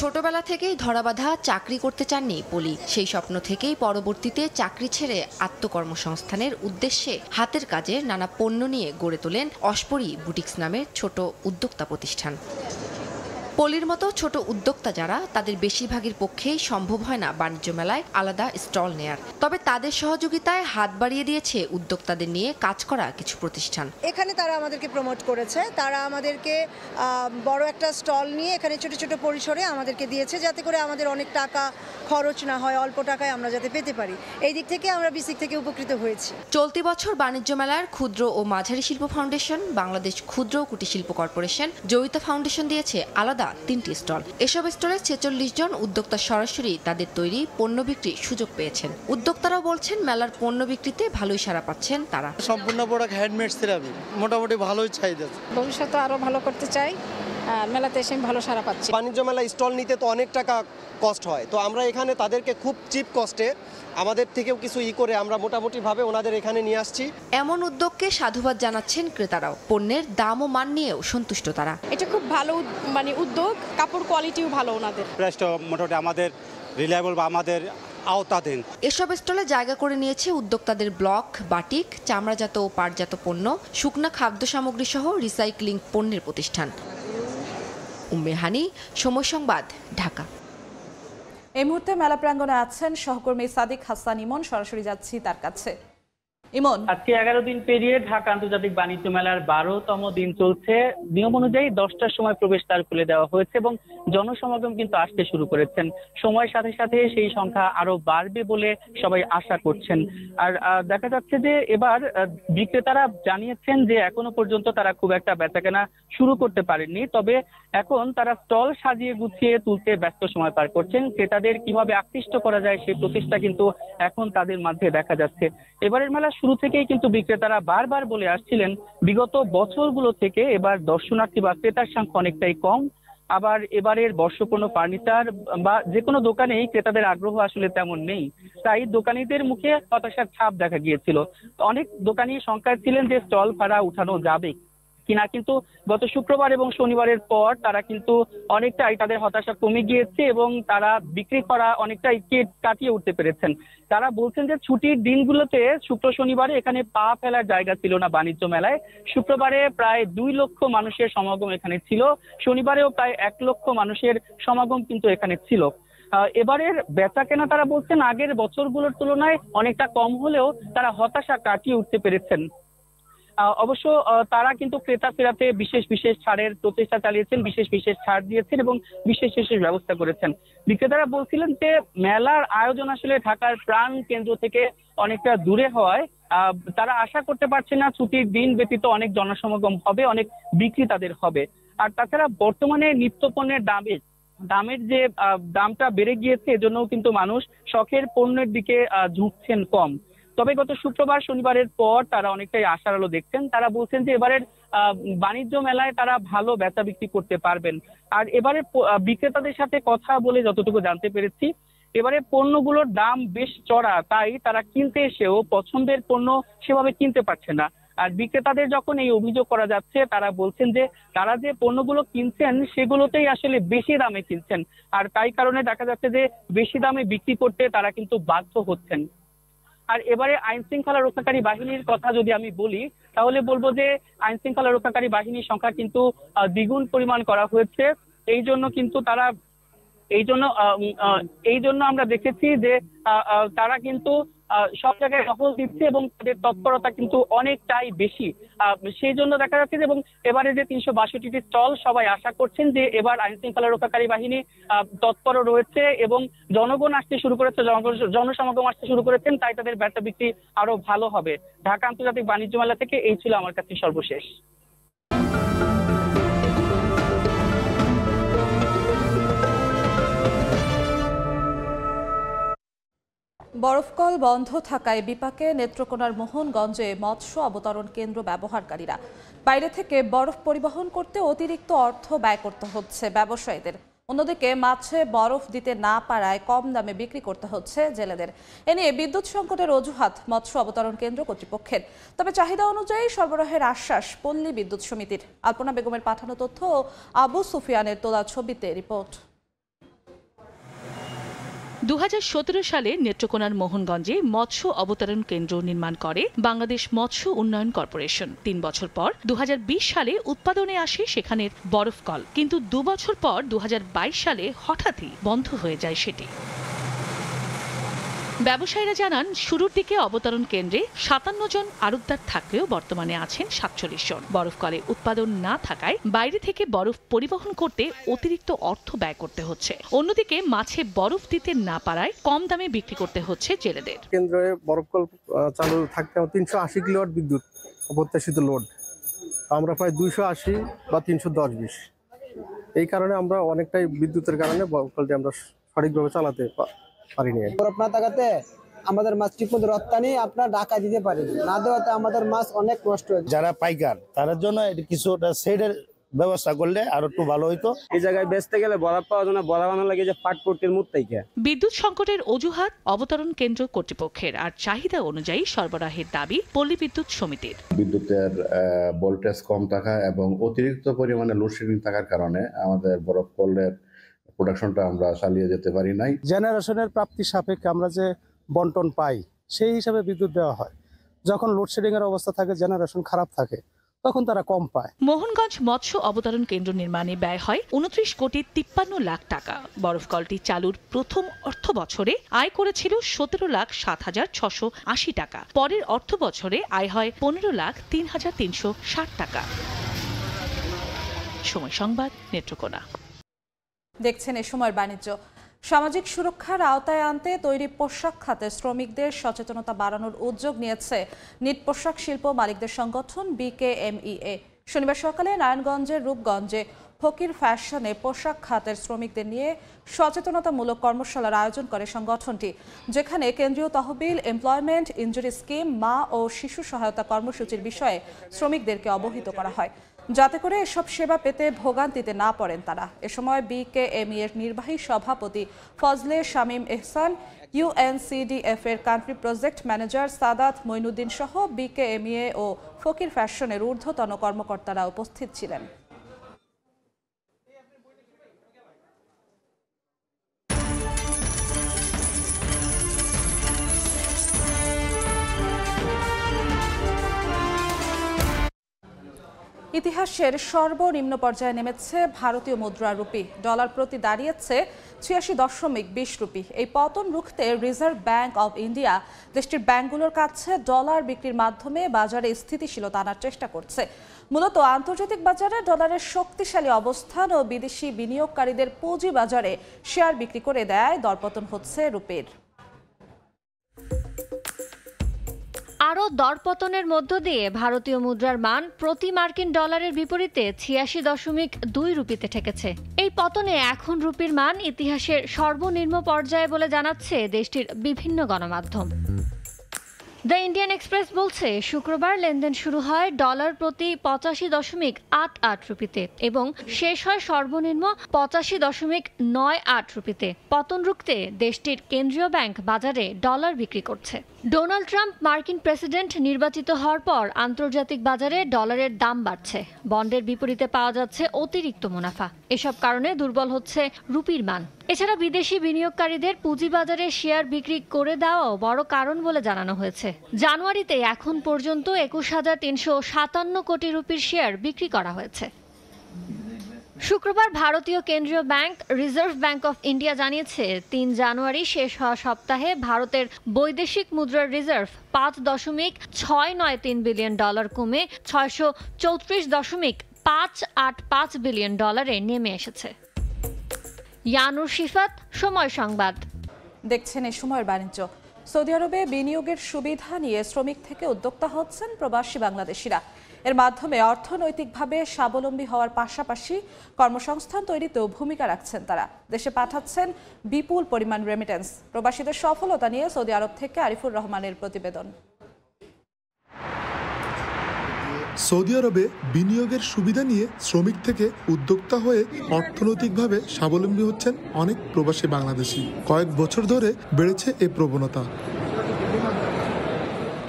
ছোটবেলা থেকেই ধরাবাঁধা চাকরি করতে চাননি পলি। সেই স্বপ্ন থেকেই পরবর্তীতে চাকরি ছেড়ে আত্মকর্মসংস্থানের উদ্দেশ্যে হাতের কাজের নানা পণ্য নিয়ে গড়ে তোলেন অস্পরি বুটিক্স নামের ছোট উদ্যোক্তা প্রতিষ্ঠান। পলির মতো ছোট উদ্যোক্তা যারা, তাদের বেশিরভাগের পক্ষেই সম্ভব হয় না বাণিজ্য মেলায় আলাদা স্টল নেয়ার। তবে তাদের সহযোগিতায় হাত বাড়িয়ে দিয়েছে উদ্যোক্তাদের নিয়ে কাজ করা কিছু প্রতিষ্ঠান। এখানে তারা আমাদেরকে প্রমোট করেছে, তারা আমাদেরকে বড় একটা স্টল নিয়ে এখানে ছোট ছোট পরিসরে আমাদেরকে দিয়েছে, যাতে করে আমাদের অনেক টাকা খরচ না হয়, অল্প টাকায় আমরা যাতে পেতে পারি। এই দিক থেকে আমরা বিসিক থেকে উপকৃত হয়েছি। চলতি বছর বাণিজ্য মেলার ক্ষুদ্র ও মাঝারি শিল্প ফাউন্ডেশন, বাংলাদেশ ক্ষুদ্র ও কুটির শিল্প কর্পোরেশন, জয়িতা ফাউন্ডেশন দিয়েছে আলাদা 3টি স্টল। এসব স্টলে 46 জন উদ্যোক্তা সরাসরি তাদের তৈরি পণ্য বিক্রির সুযোগ পেয়েছেন। উদ্যোক্তারাও বলছেন মেলার পণ্য বিক্রিতে ভালোই সাড়া পাচ্ছেন তারা। সম্পূর্ণ প্রোডাক্ট হ্যান্ডমেড সিরামিক, মোটামুটি ভালোই চাহিদা। ভবিষ্যতে আরো ভালো করতে চাই, মেলাতে এসে ভালো সাড়া পাচ্ছি। বাণিজ্য মেলা স্টল নিতে তো অনেক টাকা কস্ট হয়, তো আমরা এখানে তাদেরকে খুব চিপ কস্টে আমাদের থেকেও কিছু করে আমরা মোটামুটিভাবে ওনাদের এখানে নিয়ে আসছি। এমন উদ্যোগকে সাধুবাদ জানাচ্ছেন ক্রেতারাও। পণ্যের দাম ও মান নিয়েও সন্তুষ্ট তারা। এটা খুব ভালো উদ্যোগ, কাপড় কোয়ালিটিও ভালো ওনাদের। প্রাইসটা মোটামুটি আমাদের রিলায়েবল বা আমাদের আওতাধীন। এসব স্টলে জায়গা করে নিয়েছে উদ্যোক্তাদের ব্লক, বাটিক, চামড়াজাত ও পাটজাত পণ্য, শুকনা খাদ্য সামগ্রী সহ রিসাইক্লিং পণ্যের প্রতিষ্ঠান। উম্মে হানি, সময় সংবাদ, ঢাকা। এই মুহূর্তে মেলা প্রাঙ্গণে আছেন সহকর্মী সাদিক হাসান ইমন, সরাসরি যাচ্ছি তার কাছে। ইমন, আজকে 11 দিন পেরিয়ে ঢাকা আন্তর্জাতিক বাণিজ্য মেলার 12তম দিন চলছে। নিয়ম অনুযায়ী 10টার সময় প্রবেশদ্বার খুলে দেওয়া হয়েছে এবং জনসমাগম কিন্তু আসতে শুরু করেছেন। সময়ের সাথে সাথে সেই সংখ্যা আরো বাড়বে বলে সবাই আশা করছেন। আর দেখা যাচ্ছে যে এবার বিক্রেতারা জানিয়েছেন যে এখনো পর্যন্ত তারা খুব একটা বেচাকেনা শুরু করতে পারেননি, তবে এখন তারা স্টল সাজিয়ে গুছিয়ে তুলতে ব্যস্ত সময় পার করছেন। ক্রেতাদের কিভাবে আকৃষ্ট করা যায় সেই প্রচেষ্টা কিন্তু এখন তাদের মধ্যে দেখা যাচ্ছে। এবারের মেলা শুরু থেকেই কিন্তু বিক্রেতারা বারবার বলে আসছিলেন বিগত বছরগুলো থেকে এবার দর্শনার্থী বা ক্রেতার সংখ্যা অনেকটাই কম। আবার এবারের বর্ষপূর্ণ ফার্নিচার বা যে কোনো দোকানেই ক্রেতাদের আগ্রহ আসলে তেমন নেই, তাই দোকানীদের মুখে হতাশার ছাপ দেখা গিয়েছিল। অনেক দোকানি শঙ্কায় ছিলেন যে স্টল ভাড়া উঠানো যাবে কিনা, কিন্তু গত শুক্রবার এবং শনিবারের পর তারা কিন্তু অনেকটাই তাদের হতাশা কমে গিয়েছে এবং তারা বিক্রি করা অনেকটাই কাটিয়ে উঠতে পেরেছেন। তারা বলছেন যে ছুটির দিনগুলোতে শুক্র শনিবারে এখানে পা ফেলার জায়গা ছিল না বাণিজ্য মেলায়। শুক্রবারে প্রায় 2 লক্ষ মানুষের সমাগম এখানে ছিল, শনিবারেও প্রায় 1 লক্ষ মানুষের সমাগম কিন্তু এখানে ছিল। এবারের বেচা কেনা তারা বলছেন আগের বছরগুলোর তুলনায় অনেকটা কম হলেও তারা হতাশা কাটিয়ে উঠতে পেরেছেন। অবশ্য তারা কিন্তু ক্রেতা ফেরাতে বিশেষ বিশেষ ছাড়ের প্রচেষ্টা চালিয়েছেন, বিশেষ বিশেষ ছাড় দিয়েছেন এবং বিশেষ বিশেষ ব্যবস্থা করেছেন। বিক্রেতারা বলছিলেন যে মেলার আয়োজন আসলে ঢাকার প্রাণ কেন্দ্র থেকে অনেকটা দূরে হওয়ায় তারা আশা করতে পারছে না ছুটির দিন ব্যতীত অনেক জনসমাগম হবে, অনেক বিক্রি তাদের হবে। আর তাছাড়া বর্তমানে নিত্যপণ্যের দামের যে দামটা বেড়ে গিয়েছে, এজন্যও কিন্তু মানুষ শখের পণ্যের দিকে ঝুঁকছেন কম। তবে গত শুক্রবার শনিবারের পর তারা অনেকটাই আশার আলো দেখছেন। তারা বলছেন যে এবারের বাণিজ্য মেলায় তারা ভালো বেচা বিক্রি করতে পারবেন। আর এবারে বিক্রেতাদের সাথে কথা বলে যতটুকু জানতে পেরেছি, এবারে পণ্যগুলোর দাম বেশ চড়া, তাই তারা কিনতে এসেও পছন্দের পণ্য সেভাবে কিনতে পারছে না। আর বিক্রেতাদের যখন এই অভিযোগ করা যাচ্ছে, তারা বলছেন যে তারা যে পণ্যগুলো কিনছেন সেগুলোতেই আসলে বেশি দামে কিনছেন, আর তাই কারণে দেখা যাচ্ছে যে বেশি দামে বিক্রি করতে তারা কিন্তু বাধ্য হচ্ছেন। আর এবারে আইন শৃঙ্খলা রক্ষাকারী বাহিনীর কথা যদি আমি বলি, তাহলে বলবো যে আইন শৃঙ্খলা রক্ষাকারী বাহিনীর সংখ্যা কিন্তু দ্বিগুণ পরিমাণ করা হয়েছে। এই জন্য আমরা দেখেছি যে তারা কিন্তু সব জায়গায় টহল দিচ্ছে এবং তাদের তৎপরতা কিন্তু অনেকটাই বেশি। সেই জন্য দেখা যাচ্ছে যে এবং এবারে যে 362টি স্টল, সবাই আশা করছেন যে এবার আইন শৃঙ্খলা রক্ষাকারী বাহিনী তৎপর রয়েছে এবং জনগণ আসতে শুরু করেছে, জনসমাগম আসতে শুরু করেছেন, তাই তাদের বেচা বিক্রি আরো ভালো হবে। ঢাকা আন্তর্জাতিক বাণিজ্য মেলা থেকে এই ছিল আমার কাছে সর্বশেষ। বরফকল বন্ধ থাকায় বিপাকে নেত্রকোনার মোহনগঞ্জে মৎস্য অবতরণ কেন্দ্র ব্যবহারকারীরা। বাইরে থেকে বরফ পরিবহন করতে অতিরিক্ত অর্থ ব্যয় করতে হচ্ছে ব্যবসায়ীদের। অন্যদিকে মাছে বরফ দিতে না পারায় কম দামে বিক্রি করতে হচ্ছে জেলেদের। এ নিয়ে বিদ্যুৎ সংকটের অজুহাত মৎস্য অবতরণ কেন্দ্র কর্তৃপক্ষের, তবে চাহিদা অনুযায়ী সরবরাহের আশ্বাস পল্লী বিদ্যুৎ সমিতির। আলপনা বেগমের পাঠানো তথ্য ও আবু সুফিয়ানের তোলা ছবিতে রিপোর্ট। 2017 সালে নেত্রকোনার মোহনগঞ্জে মৎস্য অবতরণ কেন্দ্র নির্মাণ করে বাংলাদেশ মৎস্য উন্নয়ন কর্পোরেশন। 3 বছর পর 2020 সালে উৎপাদনে আসে সেখানের বরফকল, কিন্তু 2 বছর পর 2022 সালে হঠাৎই বন্ধ হয়ে যায় সেটি। ব্যবসায়ীরা জানান, শুরুর দিকে অবতরণ কেন্দ্রে 57 জন আড়তদার থাকলেও বর্তমানে আছেন 47 জন। বরফকলে উৎপাদন না থাকায় বাইরে থেকে বরফ পরিবহন করতে অতিরিক্ত অর্থ ব্যয় করতে হচ্ছে। অন্যদিকে মাছে বরফ দিতে না পারায় কম দামে বিক্রি করতে হচ্ছে জেলেদের। কেন্দ্রে বরফকল চালু থাকতে 380 কিলোওয়াট বিদ্যুৎ অপ্রত্যাশিত লোড, আমরা প্রায় 280 বা 310-20। এই কারণে আমরা অনেকটাই বিদ্যুতের কারণে বরফকলটি আমরা সঠিকভাবে চালাতে পারিনি। বরফ না থাকাতে আমাদের মাছ ঠিকমতো রপ্তানি আপনার ঢাকা দিতে পারি না, দেওয়াতে আমাদের মাছ অনেক নষ্ট হয়। যারা পাইকার তাদের জন্য কিছুটা শেডের ব্যবস্থা করলে আরো একটু ভালো হইতো। এই জায়গায় বেচতে গেলে বরফ পাওয়া যায় না, বরফ আনা লাগে যে ফাটপট্টির মুখ থেকে। বিদ্যুৎ সংকটের অজুহাত অবতরণ কেন্দ্র কর্তৃপক্ষের, আর চাহিদা অনুযায়ী সরবরাহের দাবি পল্লী বিদ্যুৎ সমিতির। বিদ্যুতের ভোল্টেজ কম থাকা এবং অতিরিক্ত পরিমাণে লোডশেডিং থাকার কারণে আমাদের বরফকলের প্রোডাকশনটা আমরা চালিয়ে যেতে পারি নাই। জেনারেশনের প্রাপ্তি সাপেক্ষে আমরা যে বন্টন পাই সেই হিসাবে বিদ্যুৎ দেওয়া হয়। যখন লোডশেডিং এর অবস্থা থাকে, জেনারেশন খারাপ থাকে, তখন তারা কম পায়। মোহনগঞ্জ মৎস্য অবতরণ কেন্দ্র নির্মাণে ব্যয় হয় 29 কোটি 53 লাখ টাকা। বরফকলটি চালুর প্রথম অর্থ বছরে আয় করেছিল 17,07,680 টাকা। পরের অর্থ বছরে আয় হয় 15,03,360 টাকা। সময় সংবাদ, নেত্রকোনা। দেখছেন এ সময়ের বাণিজ্য। সামাজিক সুরক্ষার আওতায় আনতে তৈরি পোশাক খাতে শ্রমিকদের সচেতনতা বাড়ানোর উদ্যোগ নিয়েছে নিট পোশাক শিল্প মালিকদের সংগঠন BKMEA। শনিবার সকালে নারায়ণগঞ্জের রূপগঞ্জে ফকির ফ্যাশনে পোশাক খাতের শ্রমিকদের নিয়ে সচেতনতামূলক কর্মশালার আয়োজন করে সংগঠনটি, যেখানে কেন্দ্রীয় তহবিল, এমপ্লয়মেন্ট ইনজুরি স্কিম, মা ও শিশু সহায়তা কর্মসূচির বিষয়ে শ্রমিকদেরকে অবহিত করা হয়, যাতে করে এসব সেবা পেতে ভোগান্তিতে না পড়েন তারা। এ সময় বিকেএমই এর নির্বাহী সভাপতি ফজলে শামীম এহসান, ইউএনসিডিএফ এর country project manager Sadat Moinuddin সহ বিকেএমইএ ও ফকির ফ্যাশনের ঊর্ধ্বতন কর্মকর্তারা উপস্থিত ছিলেন। ইতিহাসের সর্বনিম্ন পর্যায়ে নেমেছে ভারতীয় মুদ্রা রুপি। ডলার প্রতি দাঁড়িয়েছে ৮৬.২০ রুপি। এই পতন রুখতে রিজার্ভ ব্যাংক অব ইন্ডিয়া দেশটির ব্যাংকগুলোর কাছে ডলার বিক্রির মাধ্যমে বাজারে স্থিতিশীলতা আনার চেষ্টা করছে। মূলত আন্তর্জাতিক বাজারে ডলারের শক্তিশালী অবস্থান ও বিদেশি বিনিয়োগকারীদের পুঁজি বাজারে শেয়ার বিক্রি করে দেয় দরপতন হচ্ছে রুপির। আরও দরপতনের মধ্য দিয়ে ভারতীয় মুদ্রার মান প্রতি মার্কিন ডলারের বিপরীতে ৮৬.২ রুপিতে ঠেকেছে। এই পতনে এখন রুপির মান ইতিহাসের সর্বনিম্ন পর্যায়ে বলে জানাচ্ছে দেশটির বিভিন্ন গণমাধ্যম। দ্য ইন্ডিয়ান এক্সপ্রেস বলছে, শুক্রবার লেনদেন শুরু হয় ডলার প্রতি ৮৫.৮৮ রুপিতে এবং শেষ হয় সর্বনিম্ন ৮৫.৯৮ রুপিতে। পতন রুখতে দেশটির কেন্দ্রীয় ব্যাংক বাজারে ডলার বিক্রি করছে। ডোনাল্ড ট্রাম্প মার্কিন প্রেসিডেন্ট নির্বাচিত হওয়ার পর আন্তর্জাতিক বাজারে ডলারের দাম বাড়ছে, বন্ডের বিপরীতে পাওয়া যাচ্ছে অতিরিক্ত মুনাফা। এসব কারণে দুর্বল হচ্ছে রুপির মান। এছাড়া বিদেশি বিনিয়োগকারীদের পুঁজিবাজারে শেয়ার বিক্রি করে দেওয়াও বড় কারণ বলে জানানো হয়েছে। জানুয়ারিতে এখন পর্যন্ত ২১,৩৫৭ কোটি রুপির শেয়ার বিক্রি করা হয়েছে। শুক্রবার ভারতীয় কেন্দ্রীয় bank reserve bank of India জানিয়েছে, ৩ জানুয়ারি শেষ হওয়া সপ্তাহে ভারতের বৈদেশিক মুদ্রার রিজার্ভ ৫.৬৯৩ বিলিয়ন ডলার কমে ৬৩৪.৫৮৫ বিলিয়ন ডলারে নেমে এসেছে। ইয়ানুর শিফাত, সময় সংবাদ। দেখছেন এ সময়ের বাণিজ্য। সৌদি আরবে বিনিয়োগের সুবিধা নিয়ে শ্রমিক থেকে উদ্যোক্তা হচ্ছেন প্রবাসী বাংলাদেশিরা। এর মাধ্যমে অর্থনৈতিকভাবে স্বাবলম্বী হওয়ার পাশাপাশি কর্মসংস্থান তৈরিতেও ভূমিকা রাখছেন তারা। দেশে পাঠাচ্ছেন বিপুল পরিমাণ রেমিটেন্স। প্রবাসীদের সফলতা নিয়ে সৌদি আরব থেকে আরিফুর রহমানের প্রতিবেদন। সৌদি আরবে বিনিয়োগের সুবিধা নিয়ে শ্রমিক থেকে উদ্যোক্তা হয়ে অর্থনৈতিকভাবে স্বাবলম্বী হচ্ছেন অনেক প্রবাসী বাংলাদেশি। কয়েক বছর ধরে বেড়েছে এই প্রবণতা।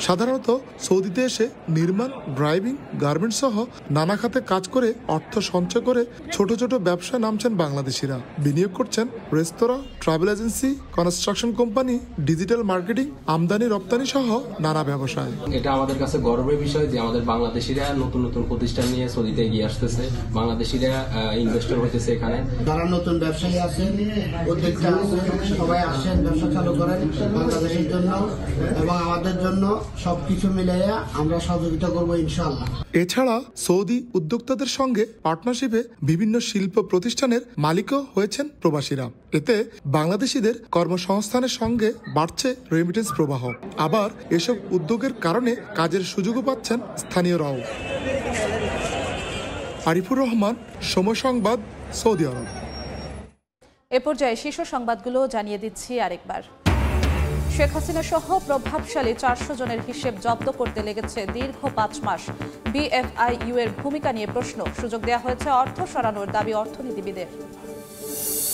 সাধারণত সৌদিতে এসে নির্মাণ, ড্রাইভিং, গার্মেন্টস সহ নানা খাতে কাজ করে অর্থ সঞ্চয় করে ছোট ছোট ব্যবসায় নামছেন বাংলাদেশিরা। বিনিয়োগ করছেন রেস্তোরাঁ, travel agency, construction company, digital marketing, আমদানি রপ্তানি সহ নানা ব্যবসায়। এটা আমাদের কাছে গর্বের বিষয় যে আমাদের বাংলাদেশিরা নতুন নতুন প্রতিষ্ঠান নিয়ে সৌদিতে এগিয়ে আসতেছে, বাংলাদেশিরা ইনভেস্টর হইতেছে এখানে। যারা নতুন ব্যবসায়ী আছেন, উদ্যোক্তা আছেন, সবাই আসেন, ব্যবসা চালু করেন বাংলাদেশের জন্য এবং আমাদের জন্য। সবকিছু মিলাইয়া আমরা সহযোগিতা করব ইনশাআল্লাহ। এছাড়া সৌদি উদ্যোক্তাদের সঙ্গে পার্টনারশিপে বিভিন্ন শিল্প প্রতিষ্ঠানের মালিকও হয়েছেন প্রবাসীরা। এতে বাংলাদেশিদের কর্মসংস্থানের সঙ্গে বাড়ছে রেমিটেন্স প্রবাহ। আবার এসব উদ্যোগের কারণে কাজের সুযোগও পাচ্ছেন স্থানীয়রাও। আরিফুর রহমান, সময় সংবাদ, সৌদি আরব। এ পর্যায়ে শীর্ষ সংবাদগুলো জানিয়ে দিচ্ছি আরেকবার। শেখ হাসিনা সহ প্রভাবশালী ৪০০ জনের হিসেব জব্দ করতে লেগেছে দীর্ঘ ৫ মাস। বিএফআইইউ এর ভূমিকা নিয়ে প্রশ্ন, সুযোগ দেওয়া হয়েছে অর্থ সরানোর দাবি অর্থনীতিবিদের।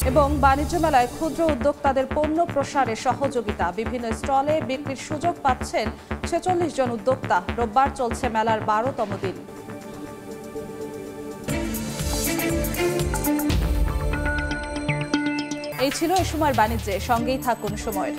এবং বাণিজ্য মেলায় ক্ষুদ্র উদ্যোক্তাদের পণ্য প্রসারে সহযোগিতা, বিভিন্ন স্টলে বিক্রির সুযোগ পাচ্ছেন ৪৬ জন উদ্যোক্তা। রোববার চলছে মেলার ১২তম দিন। এই ছিল এ সময়ের বাণিজ্যে। সঙ্গেই থাকুন সময়ের।